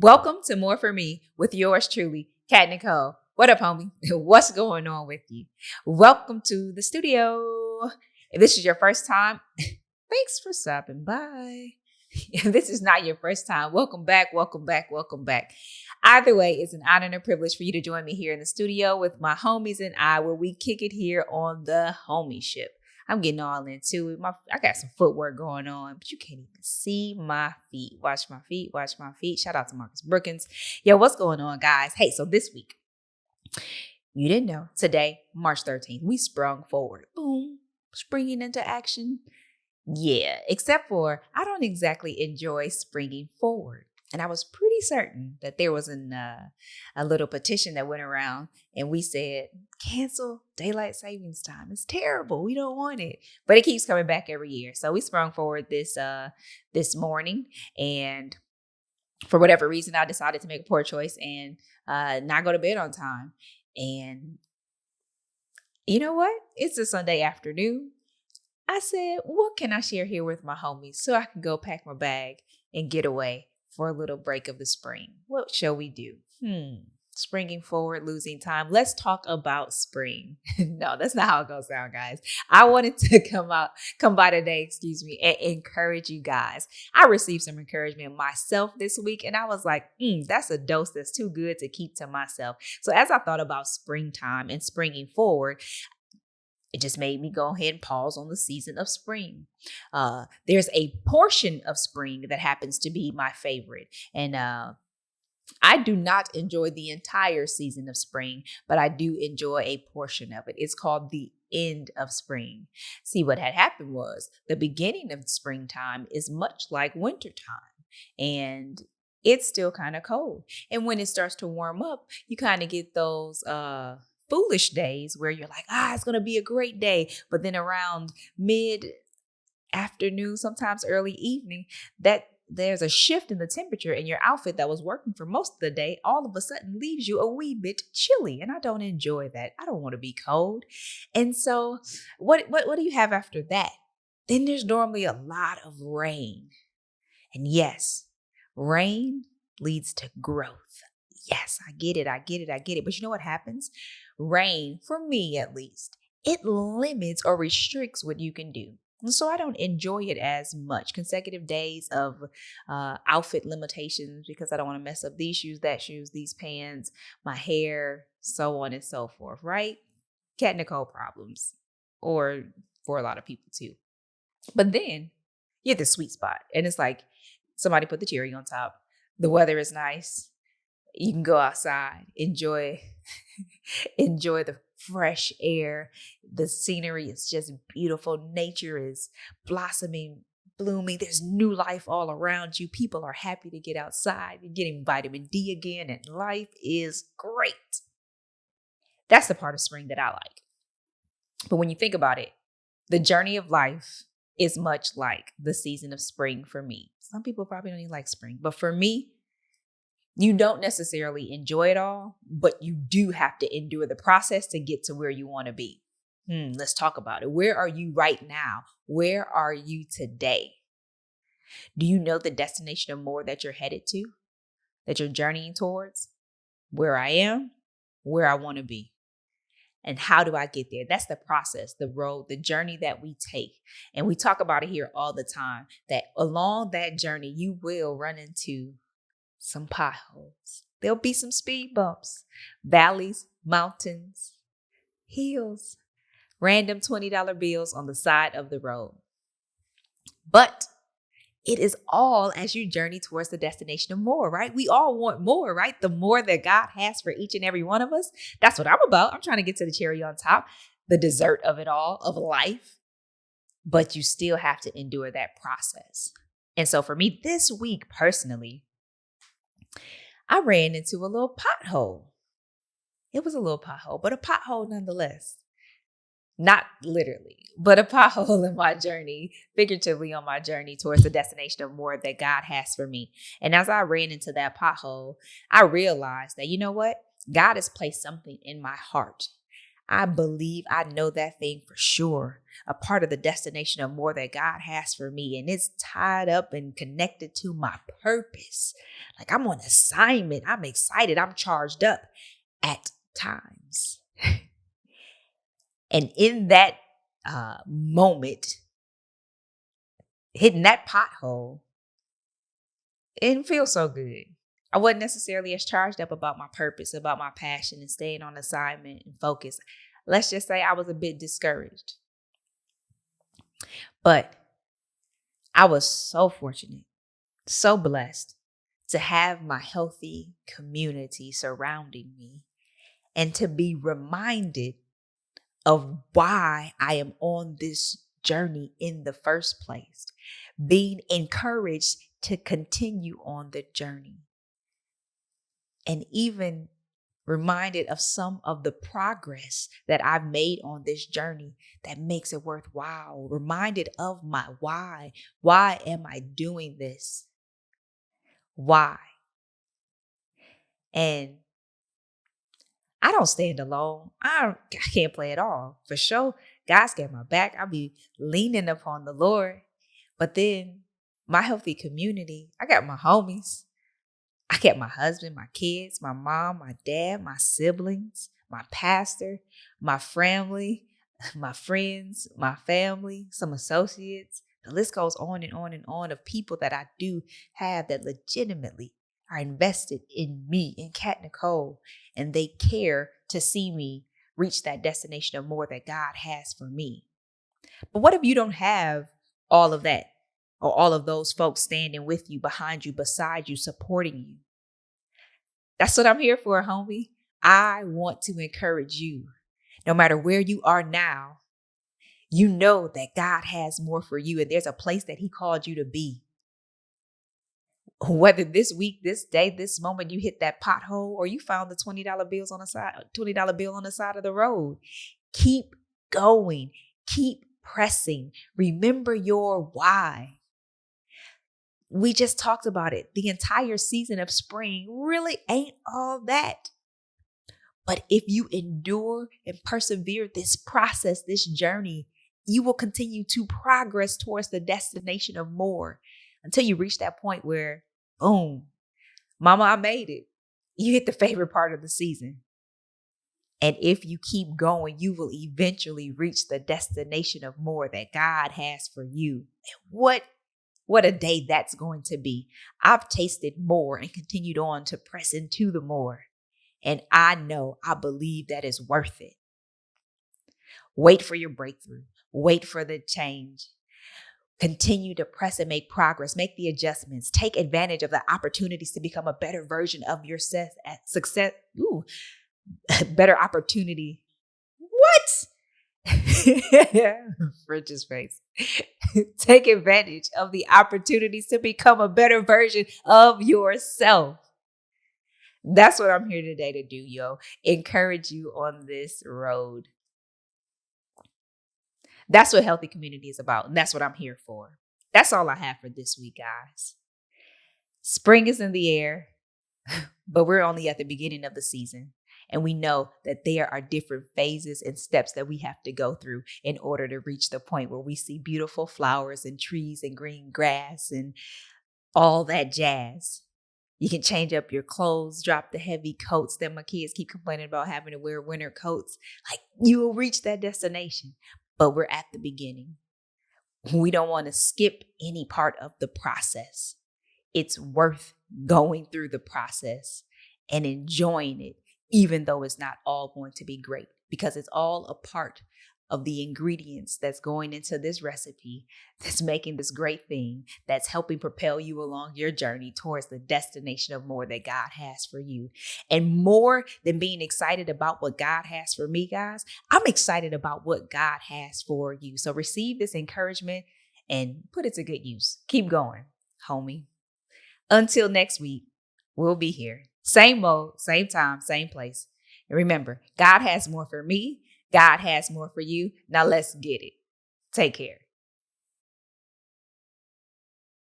Welcome to More For Me with yours truly, Kat Necole. What up, homie? What's going on with you? Welcome to the studio. If this is your first time, thanks for stopping by. If this is not your first time, welcome back, welcome back, welcome back. Either way, it's an honor and a privilege for you to join me here in the studio with my homies and I, where we kick it here on the Homieship. I'm getting all into it. I got some footwork going on, but you can't even see my feet. Watch my feet, watch my feet. Shout out to Marcus Brookins. Yo, what's going on, guys? Hey, so this week, you didn't know, today, March 13th, we sprung forward. Boom, springing into action. Yeah, except for I don't exactly enjoy springing forward. And I was pretty certain that there was a little petition that went around and we said, cancel daylight savings time. It's terrible. We don't want it. But it keeps coming back every year. So we sprung forward this morning. And for whatever reason, I decided to make a poor choice and not go to bed on time. And you know what? It's a Sunday afternoon. I said, what can I share here with my homies so I can go pack my bag and get away for a little break of the spring? What shall we do? Springing forward, losing time. Let's talk about spring. No, that's not how it goes down, guys. I wanted to come by today, and encourage you guys. I received some encouragement myself this week, and I was like, that's a dose that's too good to keep to myself. So as I thought about springtime and springing forward, it just made me go ahead and pause on the season of spring. There's a portion of spring that happens to be my favorite. And I do not enjoy the entire season of spring, but I do enjoy a portion of it. It's called the end of spring. See, what had happened was the beginning of springtime is much like wintertime. And it's still kind of cold. And when it starts to warm up, you kind of get those foolish days where you're like, it's going to be a great day. But then around mid afternoon, sometimes early evening, that there's a shift in the temperature and your outfit that was working for most of the day all of a sudden leaves you a wee bit chilly. And I don't enjoy that. I don't want to be cold. And so what do you have after that? Then there's normally a lot of rain. And yes, rain leads to growth. Yes, I get it. But you know what happens? Rain, for me at least, it limits or restricts what you can do. And so I don't enjoy it as much. Consecutive days of outfit limitations because I don't want to mess up these shoes, that shoes, these pants, my hair, so on and so forth, right? Kat Necole problems, or for a lot of people too. But then you hit the sweet spot and it's like somebody put the cherry on top. The weather is nice. You can go outside, enjoy the fresh air. The scenery is just beautiful. Nature is blossoming, blooming. There's new life all around you. People are happy to get outside. You're getting vitamin D again, and life is great. That's the part of spring that I like. But when you think about it, the journey of life is much like the season of spring for me. Some people probably don't even like spring, but for me, you don't necessarily enjoy it all, but you do have to endure the process to get to where you want to be. Let's talk about it. Where are you right now? Where are you today? Do you know the destination of more that you're headed to, that you're journeying towards? Where I am, where I want to be. And how do I get there? That's the process, the road, the journey that we take. And we talk about it here all the time, that along that journey, you will run into some potholes. There'll be some speed bumps, valleys, mountains, hills, random $20 bills on the side of the road. But it is all as you journey towards the destination of more, right? We all want more, right? The more that God has for each and every one of us. That's what I'm about. I'm trying to get to the cherry on top, the dessert of it all, of life. But you still have to endure that process. And so for me this week, personally, I ran into a little pothole. It was a little pothole, but a pothole nonetheless. Not literally, but a pothole in my journey, figuratively on my journey towards the destination of more that God has for me. And as I ran into that pothole, I realized that, you know what? God has placed something in my heart. I believe I know that thing for sure, a part of the destination of more that God has for me. And it's tied up and connected to my purpose. Like I'm on assignment. I'm excited. I'm charged up at times. And in that moment, hitting that pothole, it didn't feel so good. I wasn't necessarily as charged up about my purpose, about my passion and staying on assignment and focus. Let's just say I was a bit discouraged. But I was so fortunate, so blessed to have my healthy community surrounding me and to be reminded of why I am on this journey in the first place, being encouraged to continue on the journey, and even reminded of some of the progress that I've made on this journey that makes it worthwhile, reminded of my why. Why am I doing this? Why? And I don't stand alone. I can't play at all. For sure, God's got my back. I'll be leaning upon the Lord. But then my healthy community, I got my homies. I got my husband, my kids, my mom, my dad, my siblings, my pastor, my family, my friends, my family, some associates. The list goes on and on and on of people that I do have that legitimately are invested in me, in Kat Necole, and they care to see me reach that destination of more that God has for me. But what if you don't have all of that or all of those folks standing with you, behind you, beside you, supporting you? That's what I'm here for, homie. I want to encourage you. No matter where you are now, you know that God has more for you and there's a place that he called you to be. Whether this week, this day, this moment you hit that pothole or you found the $20 bills on the side, $20 bill on the side of the road, keep going, keep pressing. Remember your why. We just talked about it. The entire season of spring really ain't all that. But if you endure and persevere this process, this journey, you will continue to progress towards the destination of more until you reach that point where, boom, mama, I made it. You hit the favorite part of the season. And if you keep going, you will eventually reach the destination of more that God has for you. And what a day that's going to be. I've tasted more and continued on to press into the more. And I know, I believe that is worth it. Wait for your breakthrough. Wait for the change. Continue to press and make progress. Make the adjustments. Take advantage of the opportunities to become a better version of yourself at success. Ooh, better opportunity. What? Rich's face. Take advantage of the opportunities to become a better version of yourself. That's what I'm here today to do, yo. Encourage you on this road. That's what healthy community is about. And that's what I'm here for. That's all I have for this week, guys. Spring is in the air, but we're only at the beginning of the season. And we know that there are different phases and steps that we have to go through in order to reach the point where we see beautiful flowers and trees and green grass and all that jazz. You can change up your clothes, drop the heavy coats that my kids keep complaining about having to wear winter coats. Like you will reach that destination, but we're at the beginning. We don't want to skip any part of the process. It's worth going through the process and enjoying it, even though it's not all going to be great, because it's all a part of the ingredients that's going into this recipe, that's making this great thing, that's helping propel you along your journey towards the destination of more that God has for you. And more than being excited about what God has for me, guys, I'm excited about what God has for you. So receive this encouragement and put it to good use. Keep going, homie. Until next week, we'll be here. Same mode, same time, same place. And remember, God has more for me. God has more for you. Now let's get it. Take care.